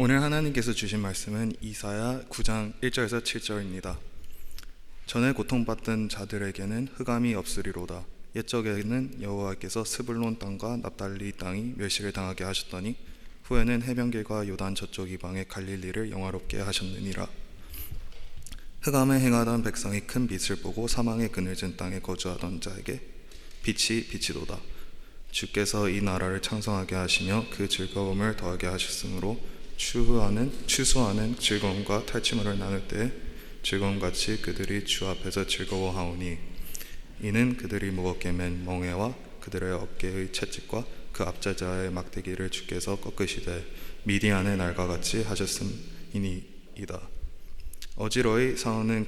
오늘 하나님께서 주신 말씀은 이사야 9장 1절에서 7절입니다. 전에 고통받던 자들에게는 흑암이 없으리로다. 옛적에는 여호와께서 스불론 땅과 납달리 땅이 멸시를 당하게 하셨더니 후에는 해변길과 요단 저쪽 이방의 갈릴리를 영화롭게 하셨느니라. 흑암에 행하던 백성이 큰 빛을 보고 사망의 그늘진 땅에 거주하던 자에게 빛이 비치도다. 주께서 이 나라를 창성하게 하시며 그 즐거움을 더하게 하셨으므로 추수하는 즐거움과 탈취물을 나눌 때에 즐거움같이 그들이 주 앞에서 즐거워하오니 이는 그들이 무겁게 맨 멍에와 그들의 어깨의 채찍과 그 앞제자의 막대기를 주께서 꺾으시되 미디안의 날과 같이 하셨음이니이다. 어지러이 싸우는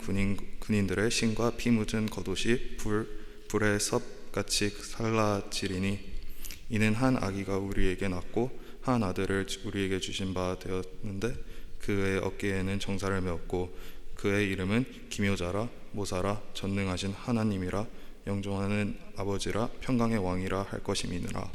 군인들의 신과 피 묻은 겉옷이 불의 섭같이 살라지리니 이는 한 아기가 우리에게 낳고 한 아들을 우리에게 주신 바 되었는데 그의 어깨에는 정사를 메었고 그의 이름은 기묘자라 모사라 전능하신 하나님이라 영존하는 아버지라 평강의 왕이라 할 것임이니라.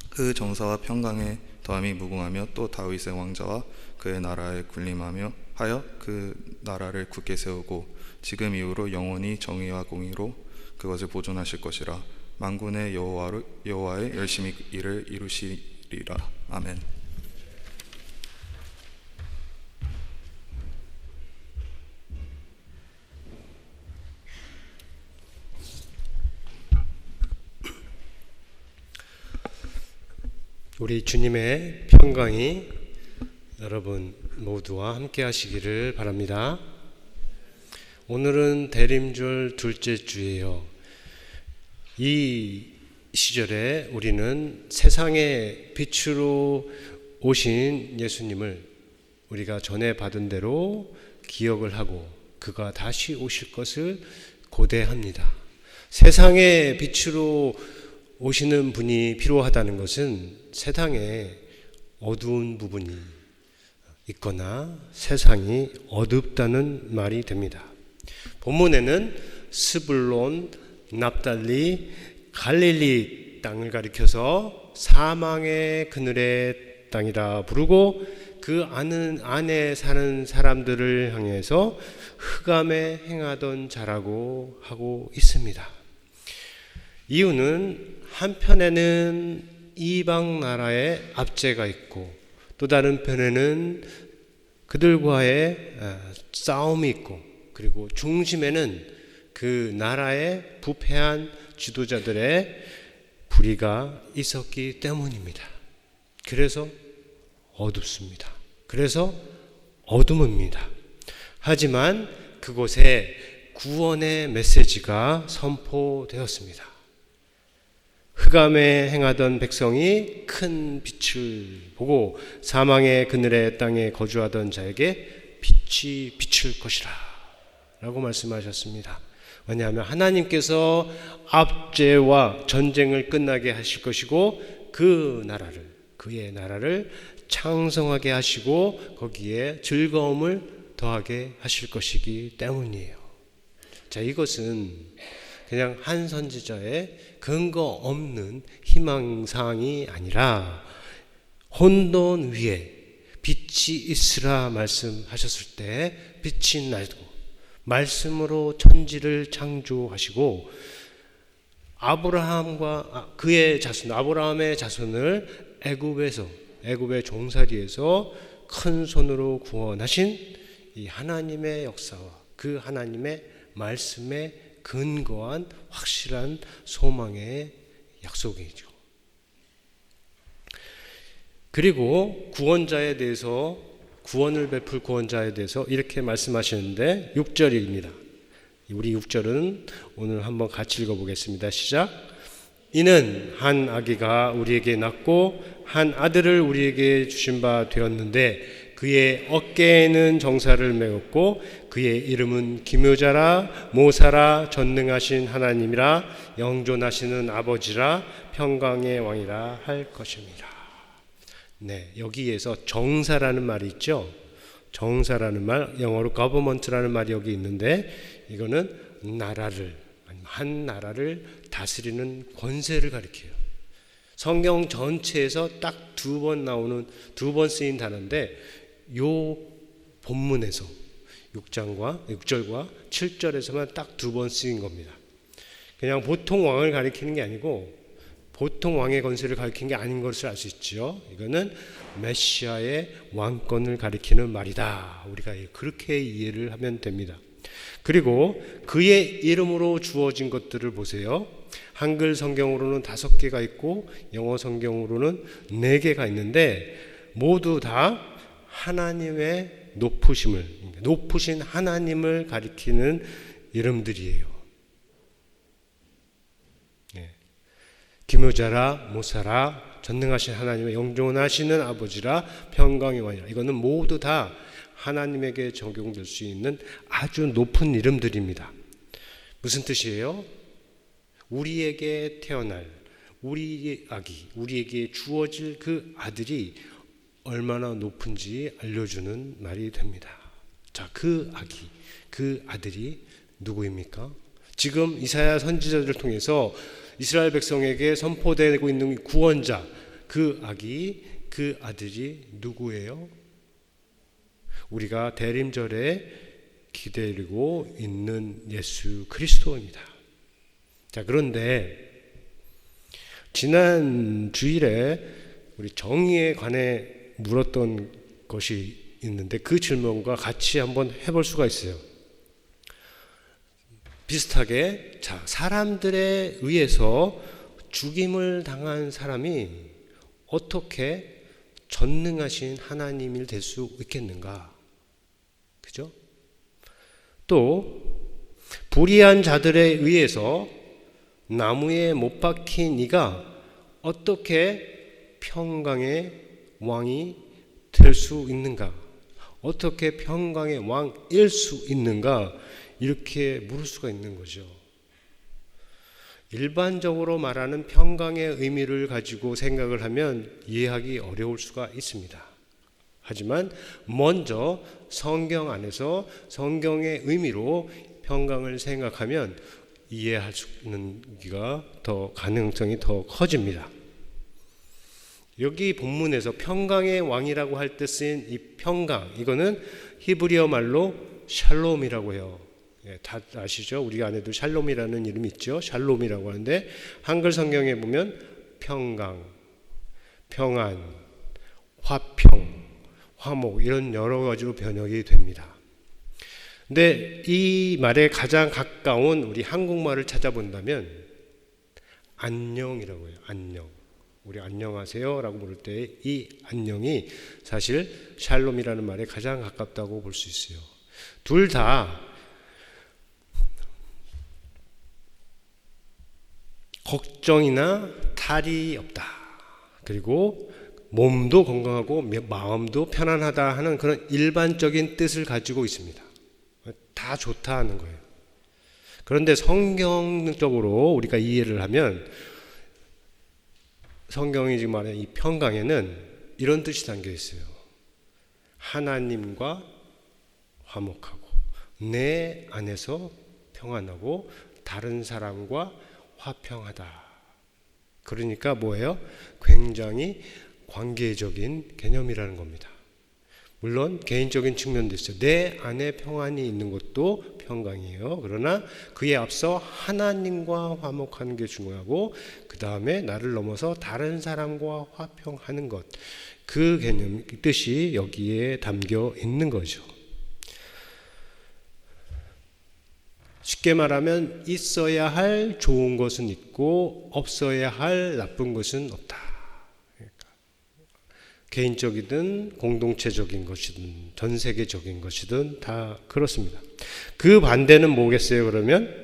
그 정사와 평강의 더함이 무궁하며 또 다윗의 왕자와 그의 나라에 군림하며 하여 그 나라를 굳게 세우고 지금 이후로 영원히 정의와 공의로 그것을 보존하실 것이라. 만군의 여호와의 열심히 일을 이루시리라. 아멘. 우리 주님의 평강이 여러분 모두와 함께 하시기를 바랍니다. 오늘은 대림절 둘째 주예요. 이 시절에 우리는 세상의 빛으로 오신 예수님을 우리가 전에 받은 대로 기억을 하고 그가 다시 오실 것을 고대합니다. 세상의 빛으로 오시는 분이 필요하다는 것은 세상에 어두운 부분이 있거나 세상이 어둡다는 말이 됩니다. 본문에는 스불론, 납달리, 갈릴리 땅을 가리켜서 사망의 그늘의 땅이라 부르고 그 안에 사는 사람들을 향해서 흑암에 행하던 자라고 하고 있습니다. 이유는 한편에는 이방 나라의 압제가 있고 또 다른 편에는 그들과의 싸움이 있고 그리고 중심에는 그 나라의 부패한 지도자들의 불의가 있었기 때문입니다. 그래서 어둡습니다. 그래서 어둠입니다. 하지만 그곳에 구원의 메시지가 선포되었습니다. 흑암에 행하던 백성이 큰 빛을 보고 사망의 그늘의 땅에 거주하던 자에게 빛이 비칠 것이라 라고 말씀하셨습니다. 왜냐하면 하나님께서 압제와 전쟁을 끝나게 하실 것이고 그의 나라를 창성하게 하시고 거기에 즐거움을 더하게 하실 것이기 때문이에요. 자, 이것은 그냥 한 선지자의 근거 없는 희망사항이 아니라 혼돈 위에 빛이 있으라 말씀하셨을 때 빛이 나고 말씀으로 천지를 창조하시고 아브라함과 그의 자손 아브라함의 자손을 애굽의 종살이에서 큰 손으로 구원하신 이 하나님의 역사와 그 하나님의 말씀에 근거한 확실한 소망의 약속이죠. 그리고 구원을 베풀 구원자에 대해서 이렇게 말씀하시는데 6절입니다. 우리 6절은 오늘 한번 같이 읽어보겠습니다. 시작. 이는 한 아기가 우리에게 낳고 한 아들을 우리에게 주신 바 되었는데 그의 어깨에는 정사를 메었고 그의 이름은 기묘자라 모사라 전능하신 하나님이라 영존하시는 아버지라 평강의 왕이라 할 것입니다. 네, 여기에서 정사라는 말이 있죠. 정사라는 말, 영어로 government라는 말이 여기 있는데 이거는 한 나라를 다스리는 권세를 가리켜요. 성경 전체에서 딱 2번 나오는 2번 쓰인 단어인데 요 본문에서 6절과 7절에서만 딱 2번 쓰인 겁니다. 그냥 보통 왕을 가리키는 게 아니고 보통 왕의 건세를 가리키는 게 아닌 것을 알 수 있죠. 이거는 메시아의 왕권을 가리키는 말이다. 우리가 그렇게 이해를 하면 됩니다. 그리고 그의 이름으로 주어진 것들을 보세요. 한글 성경으로는 5개가 있고 영어 성경으로는 4개가 있는데 모두 다 하나님의 높으신 하나님을 가리키는 이름들이에요. 기묘자라, 모사라, 전능하신 하나님의 영존하시는 아버지라, 평강의 왕이라. 이거는 모두 다 하나님에게 적용될 수 있는 아주 높은 이름들입니다. 무슨 뜻이에요? 우리에게 태어날 우리의 아기, 우리에게 주어질 그 아들이 얼마나 높은지 알려주는 말이 됩니다. 자, 그 아기, 그 아들이 누구입니까? 지금 이사야 선지자들을 통해서 이스라엘 백성에게 선포되고 있는 구원자, 그 아기, 그 아들이 누구예요? 우리가 대림절에 기다리고 있는 예수 그리스도입니다. 자, 그런데 지난 주일에 우리 정의에 관해 물었던 것이 있는데 그 질문과 같이 한번 해볼 수가 있어요. 비슷하게, 자, 사람들에 의해서 죽임을 당한 사람이 어떻게 전능하신 하나님이 될 수 있겠는가? 그죠? 또 불의한 자들에 의해서 나무에 못 박힌 이가 어떻게 평강의 왕이 될 수 있는가? 어떻게 평강의 왕일 수 있는가? 이렇게 물을 수가 있는 거죠. 일반적으로 말하는 평강의 의미를 가지고 생각을 하면 이해하기 어려울 수가 있습니다. 하지만 먼저 성경 안에서 성경의 의미로 평강을 생각하면 이해할 수 있는 더 가능성이 더 커집니다. 여기 본문에서 평강의 왕이라고 할 때 쓰인 이 평강, 이거는 히브리어 말로 샬롬이라고 해요. 다 아시죠? 우리 안에도 샬롬이라는 이름이 있죠. 샬롬이라고 하는데 한글 성경에 보면 평강, 평안, 화평, 화목 이런 여러 가지로 번역이 됩니다. 근데 이 말에 가장 가까운 우리 한국말을 찾아본다면 안녕이라고 해요. 안녕. 우리 안녕하세요 라고 부를 때 이 안녕이 사실 샬롬이라는 말에 가장 가깝다고 볼 수 있어요. 둘 다 걱정이나 탈이 없다. 그리고 몸도 건강하고 마음도 편안하다 하는 그런 일반적인 뜻을 가지고 있습니다. 다 좋다 하는 거예요. 그런데 성경적으로 우리가 이해를 하면 성경이 지금 말하는 이 평강에는 이런 뜻이 담겨 있어요. 하나님과 화목하고 내 안에서 평안하고 다른 사람과 화평하다. 그러니까 뭐예요? 굉장히 관계적인 개념이라는 겁니다. 물론 개인적인 측면도 있어요. 내 안에 평안이 있는 것도 평강이에요. 그러나 그에 앞서 하나님과 화목하는 게 중요하고 그 다음에 나를 넘어서 다른 사람과 화평하는 것, 그 개념, 뜻이 여기에 담겨 있는 거죠. 쉽게 말하면 있어야 할 좋은 것은 있고 없어야 할 나쁜 것은 없다. 그러니까 개인적이든 공동체적인 것이든 전 세계적인 것이든 다 그렇습니다. 그 반대는 뭐겠어요? 그러면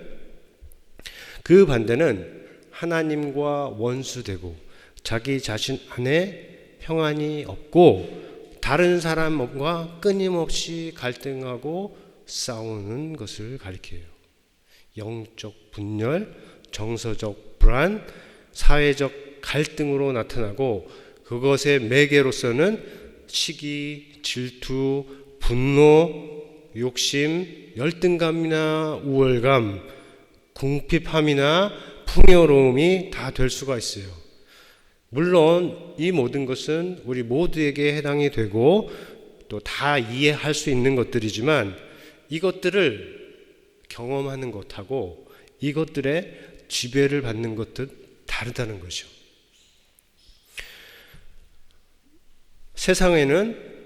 그 반대는 하나님과 원수되고 자기 자신 안에 평안이 없고 다른 사람과 끊임없이 갈등하고 싸우는 것을 가리켜요. 영적 분열, 정서적 불안, 사회적 갈등으로 나타나고 그것의 매개로서는 시기, 질투, 분노, 욕심, 열등감이나 우월감, 궁핍함이나 풍요로움이 다 될 수가 있어요. 물론 이 모든 것은 우리 모두에게 해당이 되고 또 다 이해할 수 있는 것들이지만 이것들을 경험하는 것하고 이것들의 지배를 받는 것은 다르다는 것이죠. 세상에는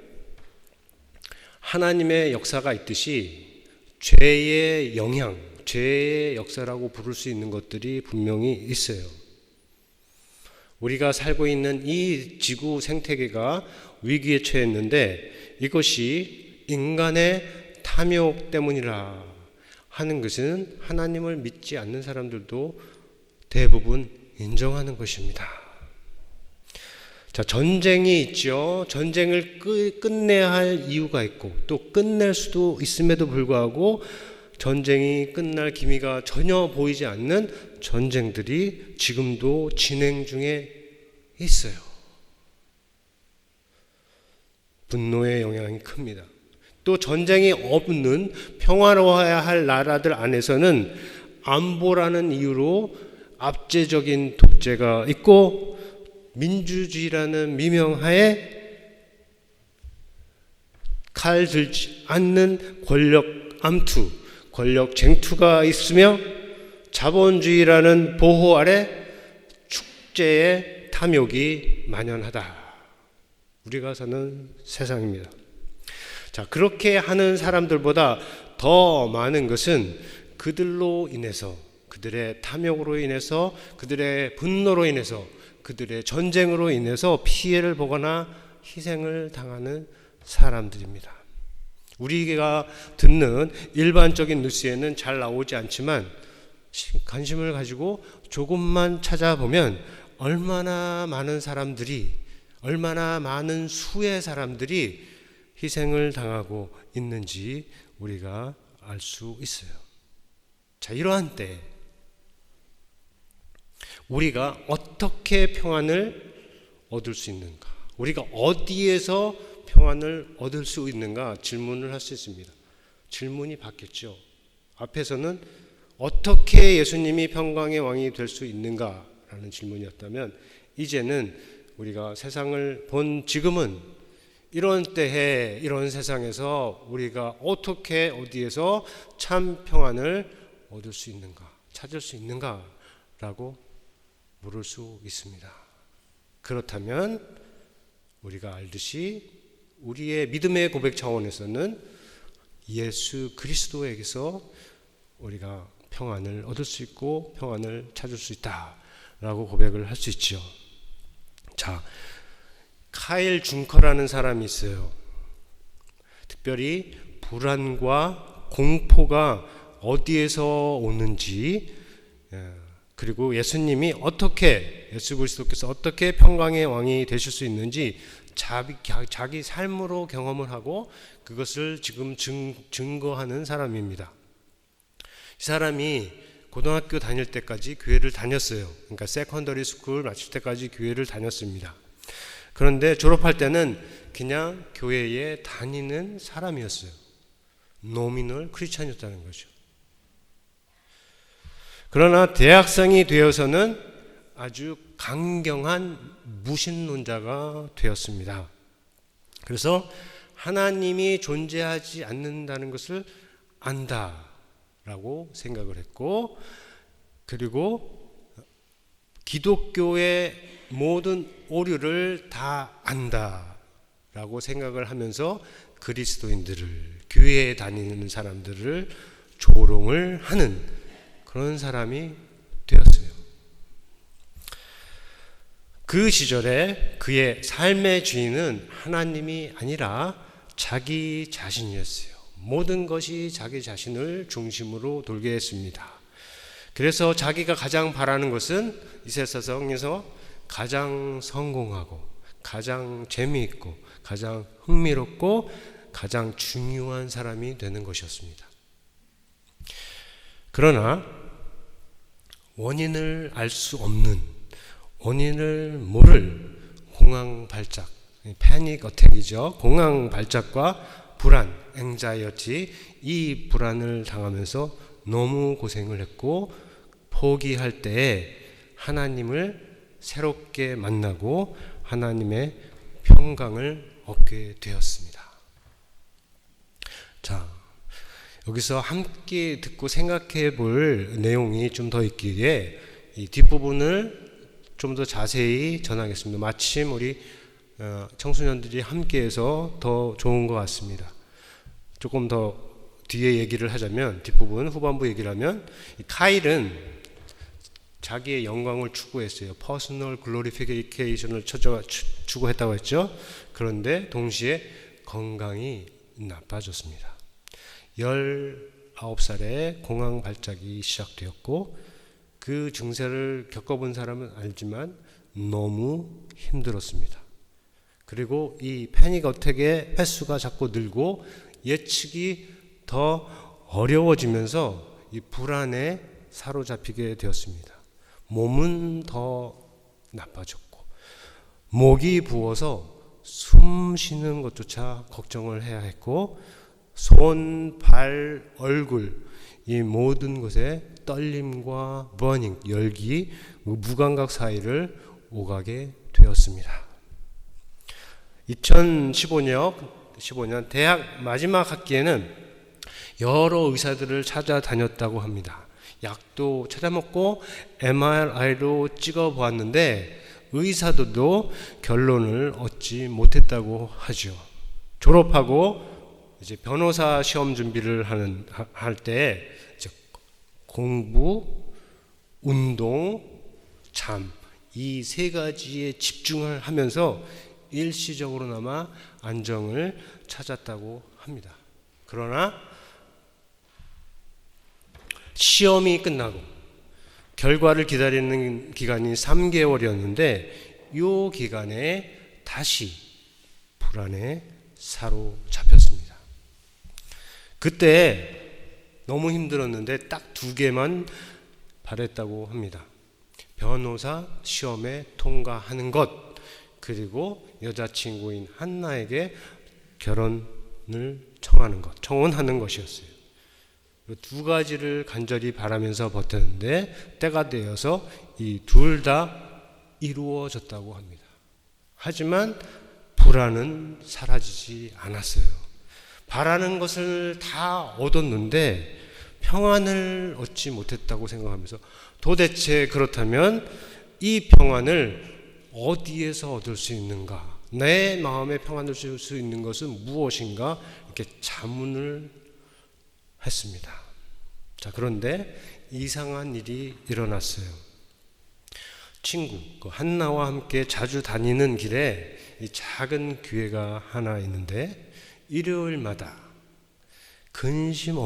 하나님의 역사가 있듯이 죄의 영향, 죄의 역사라고 부를 수 있는 것들이 분명히 있어요. 우리가 살고 있는 이 지구 생태계가 위기에 처했는데 이것이 인간의 탐욕 때문이라 하는 것은 하나님을 믿지 않는 사람들도 대부분 인정하는 것입니다. 자, 전쟁이 있죠. 전쟁을 끝내야 할 이유가 있고 또 끝낼 수도 있음에도 불구하고 전쟁이 끝날 기미가 전혀 보이지 않는 전쟁들이 지금도 진행 중에 있어요. 분노의 영향이 큽니다. 또 전쟁이 없는 평화로워야 할 나라들 안에서는 안보라는 이유로 압제적인 독재가 있고 민주주의라는 미명하에 칼 들지 않는 권력 암투, 권력 쟁투가 있으며 자본주의라는 보호 아래 축제의 탐욕이 만연하다. 우리가 사는 세상입니다. 자, 그렇게 하는 사람들보다 더 많은 것은 그들로 인해서, 그들의 탐욕으로 인해서, 그들의 분노로 인해서, 그들의 전쟁으로 인해서 피해를 보거나 희생을 당하는 사람들입니다. 우리가 듣는 일반적인 뉴스에는 잘 나오지 않지만 관심을 가지고 조금만 찾아보면 얼마나 많은 사람들이, 얼마나 많은 수의 사람들이 희생을 당하고 있는지 우리가 알 수 있어요. 자, 이러한 때 우리가 어떻게 평안을 얻을 수 있는가? 우리가 어디에서 평안을 얻을 수 있는가? 질문을 할 수 있습니다. 질문이 바뀌었죠. 앞에서는 어떻게 예수님이 평강의 왕이 될 수 있는가? 라는 질문이었다면 이제는 우리가 세상을 본 지금은 이런 때에 이런 세상에서 우리가 어떻게 어디에서 참 평안을 얻을 수 있는가, 찾을 수 있는가 라고 물을 수 있습니다. 그렇다면 우리가 알듯이 우리의 믿음의 고백 차원에서는 예수 그리스도에게서 우리가 평안을 얻을 수 있고 평안을 찾을 수 있다라고 고백을 할 수 있죠. 자, 카일 준커라는 사람이 있어요. 특별히 불안과 공포가 어디에서 오는지, 그리고 예수님이 어떻게, 예수 그리스도께서 어떻게 평강의 왕이 되실 수 있는지 자기 삶으로 경험을 하고 그것을 지금 증거하는 사람입니다. 이 사람이 고등학교 다닐 때까지 교회를 다녔어요. 그러니까 세컨더리 스쿨 마칠 때까지 교회를 다녔습니다. 그런데 졸업할 때는 그냥 교회에 다니는 사람이었어요. 노미널 크리스찬이었다는 거죠. 그러나 대학생이 되어서는 아주 강경한 무신론자가 되었습니다. 그래서 하나님이 존재하지 않는다는 것을 안다라고 생각을 했고, 그리고 기독교의 모든 오류를 다 안다라고 생각을 하면서 그리스도인들을, 교회에 다니는 사람들을 조롱을 하는 그런 사람이 되었어요. 그 시절에 그의 삶의 주인은 하나님이 아니라 자기 자신이었어요. 모든 것이 자기 자신을 중심으로 돌게 했습니다. 그래서 자기가 가장 바라는 것은 이 세상에서 가장 성공하고 가장 재미있고 가장 흥미롭고 가장 중요한 사람이 되는 것이었습니다. 그러나 원인을 알 수 없는, 원인을 모를 공황 발작, 패닉 어택이죠. 공황 발작과 불안, 앵자이어티, 이 불안을 당하면서 너무 고생을 했고 포기할 때에 하나님을 새롭게 만나고 하나님의 평강을 얻게 되었습니다. 자, 여기서 함께 듣고 생각해 볼 내용이 좀 더 있기에 이 뒷부분을 좀 더 자세히 전하겠습니다. 마침 우리 청소년들이 함께해서 더 좋은 것 같습니다. 조금 더 뒤에 얘기를 하자면, 뒷부분 후반부 얘기를 하면, 이 카일은 자기의 영광을 추구했어요. 퍼스널 글로리피케이션을 추구했다고 했죠. 그런데 동시에 건강이 나빠졌습니다. 19살에 공황 발작이 시작되었고, 그 증세를 겪어본 사람은 알지만 너무 힘들었습니다. 그리고 이 패닉 어택의 횟수가 자꾸 늘고 예측이 더 어려워지면서 이 불안에 사로잡히게 되었습니다. 몸은 더 나빠졌고, 목이 부어서 숨 쉬는 것조차 걱정을 해야 했고, 손, 발, 얼굴 이 모든 곳에 떨림과 버닝, 열기, 무감각 사이를 오가게 되었습니다. 2015년 대학 마지막 학기에는 여러 의사들을 찾아다녔다고 합니다. 약도 찾아먹고 MRI로 찍어보았는데 의사들도 결론을 얻지 못했다고 하죠. 졸업하고 이제 변호사 시험 준비를 할 때 공부, 운동, 잠 이 세 가지에 집중을 하면서 일시적으로나마 안정을 찾았다고 합니다. 그러나 시험이 끝나고 결과를 기다리는 기간이 3개월이었는데 이 기간에 다시 불안에 사로잡혔습니다. 그때 너무 힘들었는데 딱 2개만 바랬다고 합니다. 변호사 시험에 통과하는 것, 그리고 여자친구인 한나에게 결혼을 청혼하는 것이었어요. 2가지를 간절히 바라면서 버텼는데 때가 되어서 이 둘 다 이루어졌다고 합니다. 하지만 불안은 사라지지 않았어요. 바라는 것을 다 얻었는데 평안을 얻지 못했다고 생각하면서 도대체 그렇다면 이 평안을 어디에서 얻을 수 있는가? 내 마음에 평안을 줄 수 있는 것은 무엇인가? 이렇게 자문을 했습니다. 자, 그런데 이상한 일이 일어났어요. 친구 한나와 함께 자주 다니는 길에 이 작은 교회가 하나 있는데 일요일마다 근심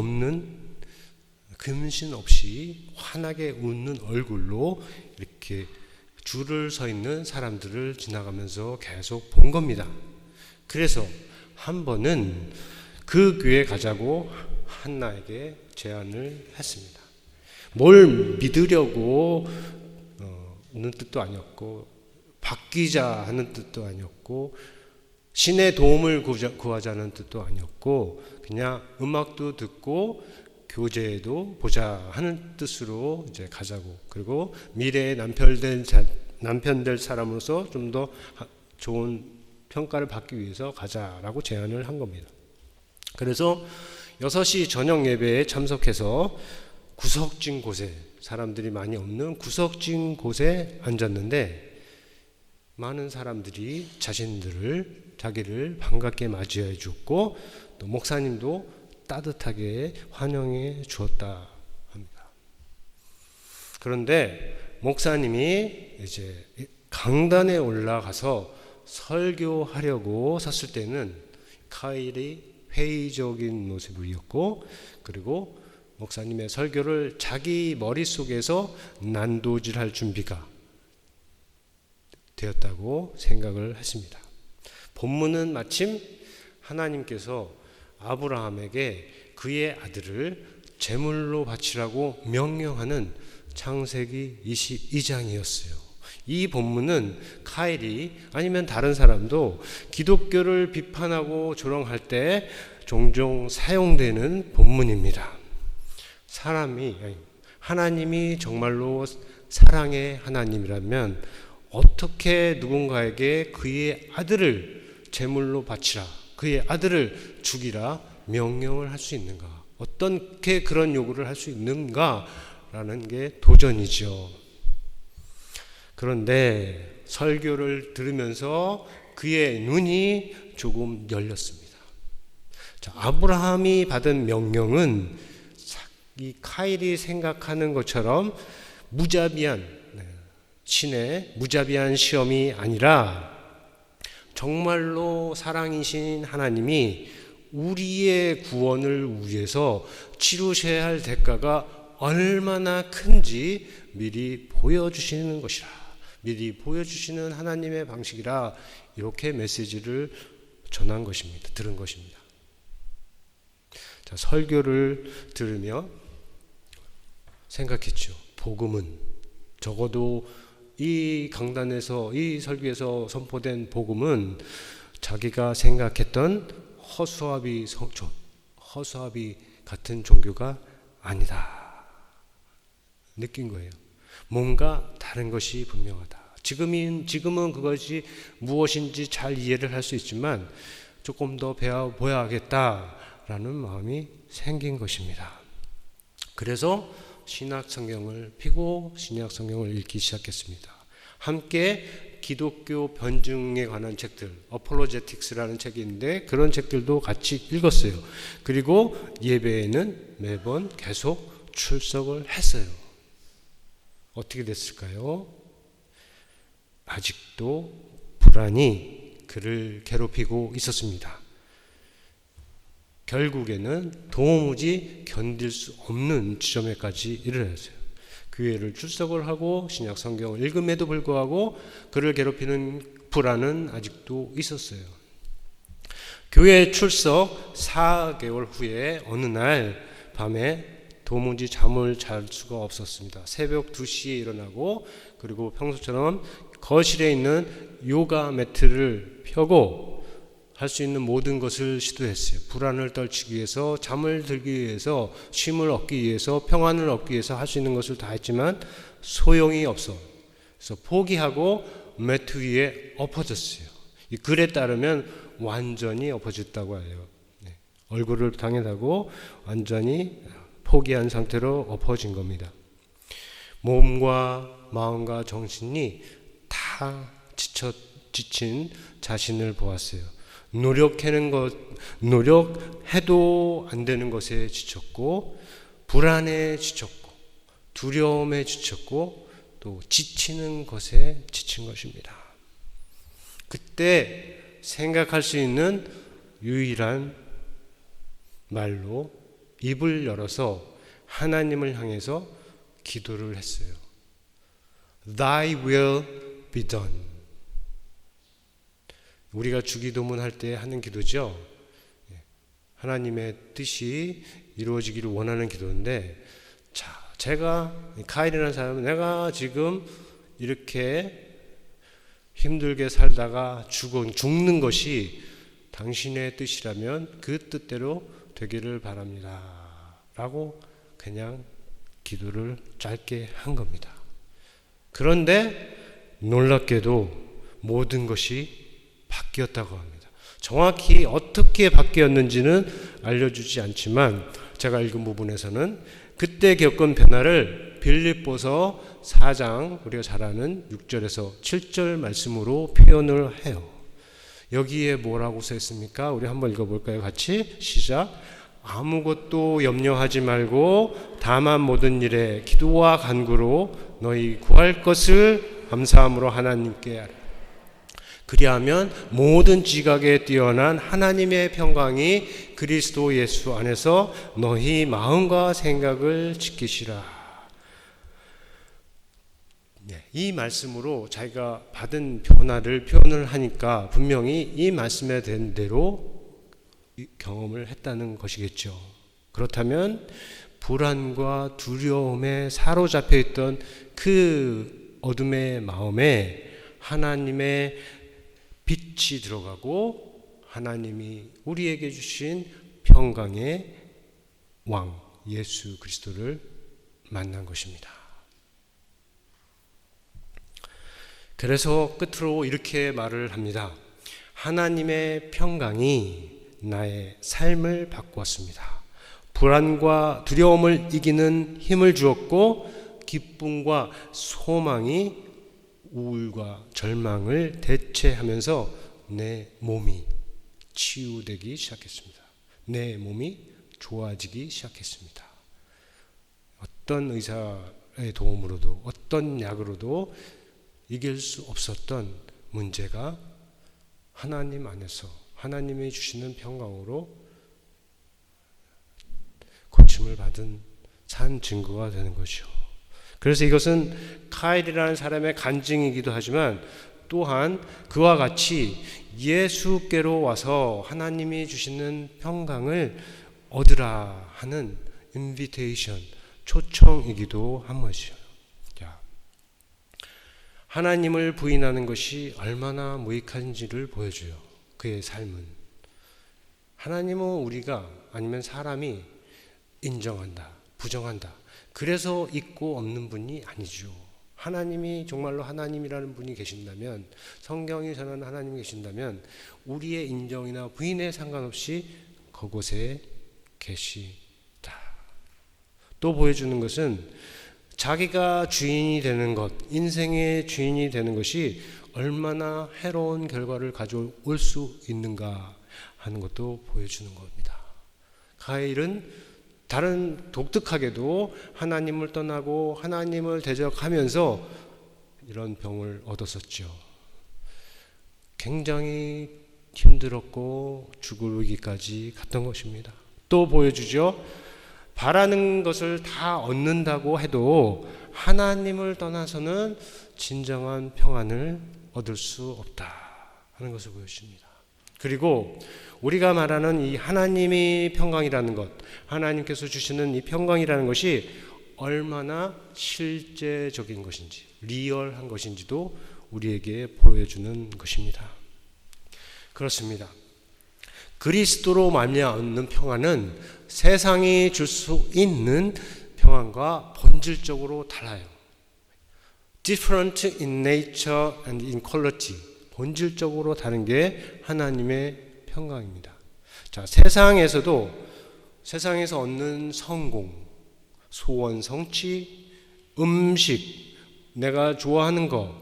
없이 환하게 웃는 얼굴로 이렇게 줄을 서 있는 사람들을 지나가면서 계속 본 겁니다. 그래서 한 번은 그 교회 가자고 한나에게 제안을 했습니다. 뭘 믿으려고 하는 뜻도 아니었고, 바뀌자 하는 뜻도 아니었고, 신의 도움을 구하자는 뜻도 아니었고, 그냥 음악도 듣고 교제도 보자 하는 뜻으로 이제 가자고, 그리고 미래의 남편 될 사람으로서 좀 더 좋은 평가를 받기 위해서 가자라고 제안을 한 겁니다. 그래서 6시 저녁 예배에 참석해서 구석진 곳에, 사람들이 많이 없는 구석진 곳에 앉았는데 많은 사람들이 자기를 반갑게 맞이해 줬고, 또 목사님도 따뜻하게 환영해 주었다 합니다. 그런데 목사님이 이제 강단에 올라가서 설교하려고 섰을 때는 카일이 회의적인 모습이었고, 그리고 목사님의 설교를 자기 머릿속에서 난도질할 준비가 되었다고 생각을 했습니다. 본문은 마침 하나님께서 아브라함에게 그의 아들을 제물로 바치라고 명령하는 창세기 22장이었어요. 이 본문은 카일이 아니면 다른 사람도 기독교를 비판하고 조롱할 때 종종 사용되는 본문입니다. 하나님이 정말로 사랑의 하나님이라면 어떻게 누군가에게 그의 아들을 제물로 바치라, 그의 아들을 죽이라 명령을 할 수 있는가? 어떻게 그런 요구를 할 수 있는가라는 게 도전이죠. 그런데 설교를 들으면서 그의 눈이 조금 열렸습니다. 자, 아브라함이 받은 명령은 이 카일이 생각하는 것처럼 무자비한 신의 무자비한 시험이 아니라 정말로 사랑이신 하나님이 우리의 구원을 위해서 치르셔야 할 대가가 얼마나 큰지 미리 보여주시는 것이라, 미리 보여주시는 하나님의 방식이라 이렇게 메시지를 전한 것입니다. 들은 것입니다. 자, 설교를 들으며 생각했죠. 복음은 적어도 이 강단에서, 이 설교에서 선포된 복음은 자기가 생각했던 허수아비 같은 종교가 아니다 느낀 거예요. 뭔가 다른 것이 분명하다. 지금은 그것이 무엇인지 잘 이해를 할 수 있지만 조금 더 배워보아야겠다라는 마음이 생긴 것입니다. 그래서 신약 성경을 펴고 신약 성경을 읽기 시작했습니다. 함께 기독교 변증에 관한 책들, 어폴로제틱스라는 책이 있는데 그런 책들도 같이 읽었어요. 그리고 예배에는 매번 계속 출석을 했어요. 어떻게 됐을까요? 아직도 불안이 그를 괴롭히고 있었습니다. 결국에는 도무지 견딜 수 없는 지점에까지 이르렀어요. 교회를 출석을 하고 신약 성경을 읽음에도 불구하고 그를 괴롭히는 불안은 아직도 있었어요. 교회 출석 4개월 후에 어느 날 밤에 도무지 잠을 잘 수가 없었습니다. 새벽 2시에 일어나고 그리고 평소처럼 거실에 있는 요가 매트를 펴고 할 수 있는 모든 것을 시도했어요. 불안을 떨치기 위해서, 잠을 들기 위해서, 쉼을 얻기 위해서, 평안을 얻기 위해서 할 수 있는 것을 다 했지만 소용이 없어. 그래서 포기하고 매트 위에 엎어졌어요. 이 글에 따르면 완전히 엎어졌다고 해요. 얼굴을 당해다고 완전히 포기한 상태로 엎어진 겁니다. 몸과 마음과 정신이 다 지친 자신을 보았어요. 노력해도 안 되는 것에 지쳤고, 불안에 지쳤고, 두려움에 지쳤고, 또 지치는 것에 지친 것입니다. 그때 생각할 수 있는 유일한 말로 입을 열어서 하나님을 향해서 기도를 했어요. Thy will be done. 우리가 주기도문 할 때 하는 기도죠. 하나님의 뜻이 이루어지기를 원하는 기도인데, 자, 제가 카일이라는 사람은 내가 지금 이렇게 힘들게 살다가 죽는 것이 당신의 뜻이라면 그 뜻대로 되기를 바랍니다. 라고 그냥 기도를 짧게 한 겁니다. 그런데 놀랍게도 모든 것이 바뀌었다고 합니다. 정확히 어떻게 바뀌었는지는 알려주지 않지만 제가 읽은 부분에서는 그때 겪은 변화를 빌립보서 4장, 우리가 잘 아는 6절에서 7절 말씀으로 표현을 해요. 여기에 뭐라고 써있습니까? 우리 한번 읽어볼까요? 같이 시작. 아무것도 염려하지 말고 다만 모든 일에 기도와 간구로 너희 구할 것을 감사함으로 하나님께 하라. 그리하면 모든 지각에 뛰어난 하나님의 평강이 그리스도 예수 안에서 너희 마음과 생각을 지키시라. 이 말씀으로 자기가 받은 변화를 표현을 하니까 분명히 이 말씀에 된 대로 경험을 했다는 것이겠죠. 그렇다면 불안과 두려움에 사로잡혀 있던 그 어둠의 마음에 하나님의 빛이 들어가고 하나님이 우리에게 주신 평강의 왕 예수 그리스도를 만난 것입니다. 그래서 끝으로 이렇게 말을 합니다. 하나님의 평강이 나의 삶을 바꾸었습니다. 불안과 두려움을 이기는 힘을 주었고 기쁨과 소망이 우울과 절망을 대체하면서 내 몸이 치유되기 시작했습니다. 내 몸이 좋아지기 시작했습니다. 어떤 의사의 도움으로도 어떤 약으로도 이길 수 없었던 문제가 하나님 안에서 하나님이 주시는 평강으로 고침을 받은 산 증거가 되는 것이요. 그래서 이것은 카일이라는 사람의 간증이기도 하지만 또한 그와 같이 예수께로 와서 하나님이 주시는 평강을 얻으라 하는 인비테이션, 초청이기도 한 것이요. 하나님을 부인하는 것이 얼마나 무익한지를 보여줘요. 그의 삶은. 하나님은 우리가 아니면 사람이 인정한다, 부정한다. 그래서 있고 없는 분이 아니죠. 하나님이 정말로 하나님이라는 분이 계신다면, 성경이 전하는 하나님이 계신다면 우리의 인정이나 부인에 상관없이 그곳에 계시다. 또 보여주는 것은 자기가 주인이 되는 것, 인생의 주인이 되는 것이 얼마나 해로운 결과를 가져올 수 있는가 하는 것도 보여주는 겁니다. 가일은 다른 독특하게도 하나님을 떠나고 하나님을 대적하면서 이런 병을 얻었었죠. 굉장히 힘들었고 죽으기까지 갔던 것입니다. 또 보여주죠. 바라는 것을 다 얻는다고 해도 하나님을 떠나서는 진정한 평안을 얻을 수 없다 하는 것을 보여줍니다. 그리고 우리가 말하는 이 하나님의 평강이라는 것, 하나님께서 주시는 이 평강이라는 것이 얼마나 실제적인 것인지, 리얼한 것인지도 우리에게 보여주는 것입니다. 그렇습니다. 그리스도로 말미암는 평안은 세상이 줄 수 있는 평안과 본질적으로 달라요. Different in nature and in quality. 본질적으로 다른 게 하나님의 평강입니다. 자, 세상에서 얻는 성공, 소원 성취, 음식, 내가 좋아하는 거,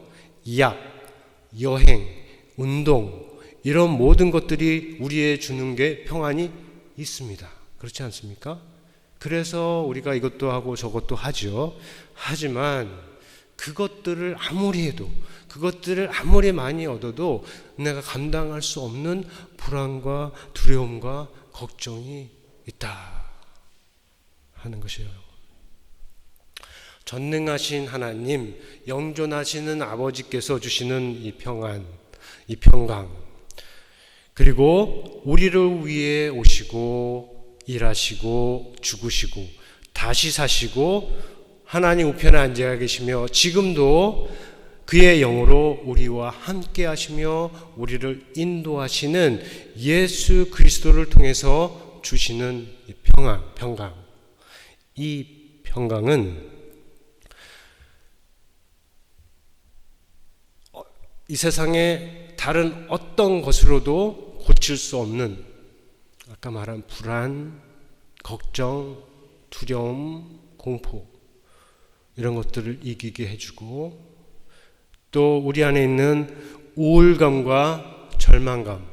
약, 여행, 운동, 이런 모든 것들이 우리에 주는 게 평안이 있습니다. 그렇지 않습니까? 그래서 우리가 이것도 하고 저것도 하죠. 하지만 그것들을 아무리 해도, 그것들을 아무리 많이 얻어도 내가 감당할 수 없는 불안과 두려움과 걱정이 있다 하는 것이에요. 전능하신 하나님, 영존하시는 아버지께서 주시는 이 평안, 이 평강, 그리고 우리를 위해 오시고 일하시고 죽으시고 다시 사시고 하나님 우편에 앉아 계시며 지금도 그의 영으로 우리와 함께 하시며 우리를 인도하시는 예수 그리스도를 통해서 주시는 이 평강. 이 평강은 이 세상의 다른 어떤 것으로도 고칠 수 없는, 아까 말한 불안, 걱정, 두려움, 공포, 이런 것들을 이기게 해주고, 또 우리 안에 있는 우울감과 절망감,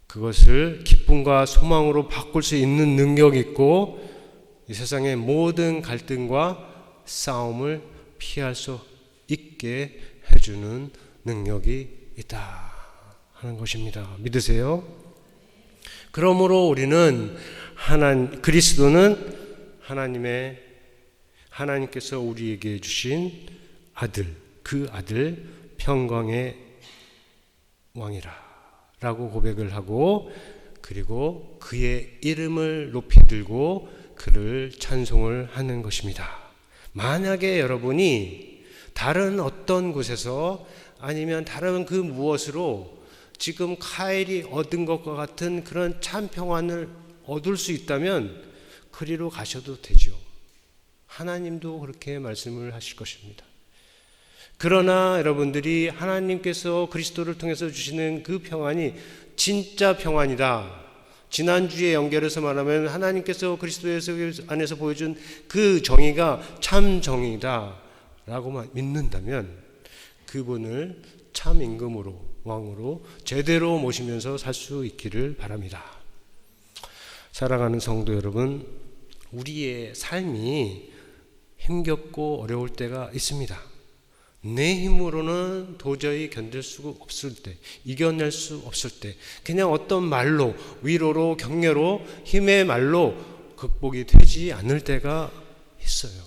그것을 기쁨과 소망으로 바꿀 수 있는 능력이 있고, 이 세상의 모든 갈등과 싸움을 피할 수 있게 해주는 능력이 있다 하는 것입니다. 믿으세요? 그러므로 우리는 그리스도는 하나님께서 우리에게 주신 아들, 그 아들 평강의 왕이라 라고 고백을 하고, 그리고 그의 이름을 높이 들고 그를 찬송을 하는 것입니다. 만약에 여러분이 다른 어떤 곳에서 아니면 다른 그 무엇으로 지금 카일이 얻은 것과 같은 그런 참 평안을 얻을 수 있다면 그리로 가셔도 되죠. 하나님도 그렇게 말씀을 하실 것입니다. 그러나 여러분들이 하나님께서 그리스도를 통해서 주시는 그 평안이 진짜 평안이다. 지난주에 연결해서 말하면 하나님께서 그리스도 안에서 보여준 그 정의가 참 정의다 라고만 믿는다면 그분을 참 임금으로, 왕으로 제대로 모시면서 살 수 있기를 바랍니다. 사랑하는 성도 여러분, 우리의 삶이 힘겹고 어려울 때가 있습니다. 내 힘으로는 도저히 견딜 수 없을 때, 이겨낼 수 없을 때, 그냥 어떤 말로, 위로로, 격려로, 힘의 말로 극복이 되지 않을 때가 있어요.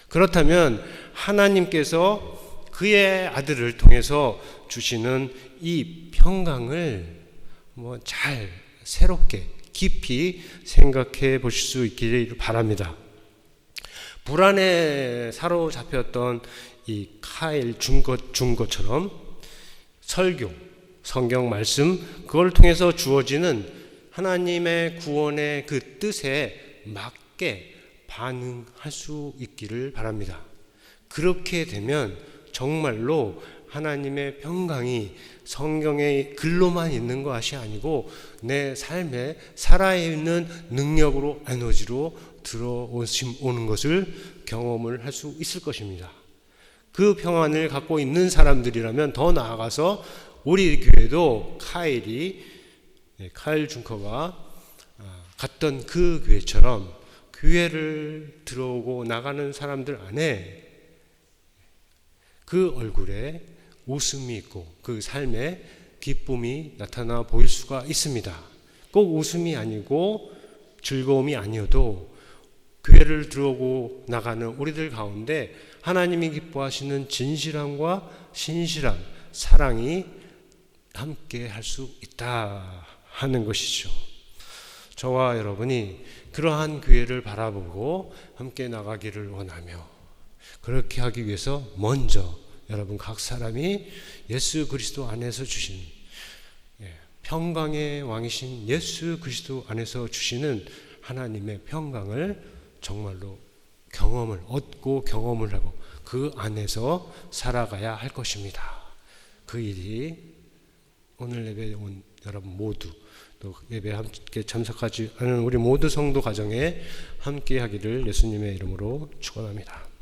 그렇다면 하나님께서 그의 아들을 통해서 주시는 이 평강을 잘 새롭게 깊이 생각해 보실 수 있기를 바랍니다. 불안에 사로잡혔던 이 카일 준 것처럼 설교, 성경 말씀, 그걸 통해서 주어지는 하나님의 구원의 그 뜻에 맞게 반응할 수 있기를 바랍니다. 그렇게 되면 정말로 하나님의 평강이 성경의 글로만 있는 것이 아니고 내 삶에 살아있는 능력으로, 에너지로 들어오는 것을 경험을 할 수 있을 것입니다. 그 평안을 갖고 있는 사람들이라면 더 나아가서 우리 교회도 카일 준커가 갔던 그 교회처럼 교회를 들어오고 나가는 사람들 안에 그 얼굴에 웃음이 있고 그 삶에 기쁨이 나타나 보일 수가 있습니다. 꼭 웃음이 아니고 즐거움이 아니어도 교회를 들어오고 나가는 우리들 가운데 하나님이 기뻐하시는 진실함과 신실함, 사랑이 함께 할 수 있다 하는 것이죠. 저와 여러분이 그러한 교회를 바라보고 함께 나가기를 원하며, 그렇게 하기 위해서 먼저 여러분 각 사람이 예수 그리스도 안에서 주신 평강의 왕이신 예수 그리스도 안에서 주시는 하나님의 평강을 정말로 경험을 얻고 경험을 하고 그 안에서 살아가야 할 것입니다. 그 일이 오늘 예배에 온 여러분 모두, 또 예배에 함께 참석하지 않은 우리 모두 성도 가정에 함께 하기를 예수님의 이름으로 축원합니다.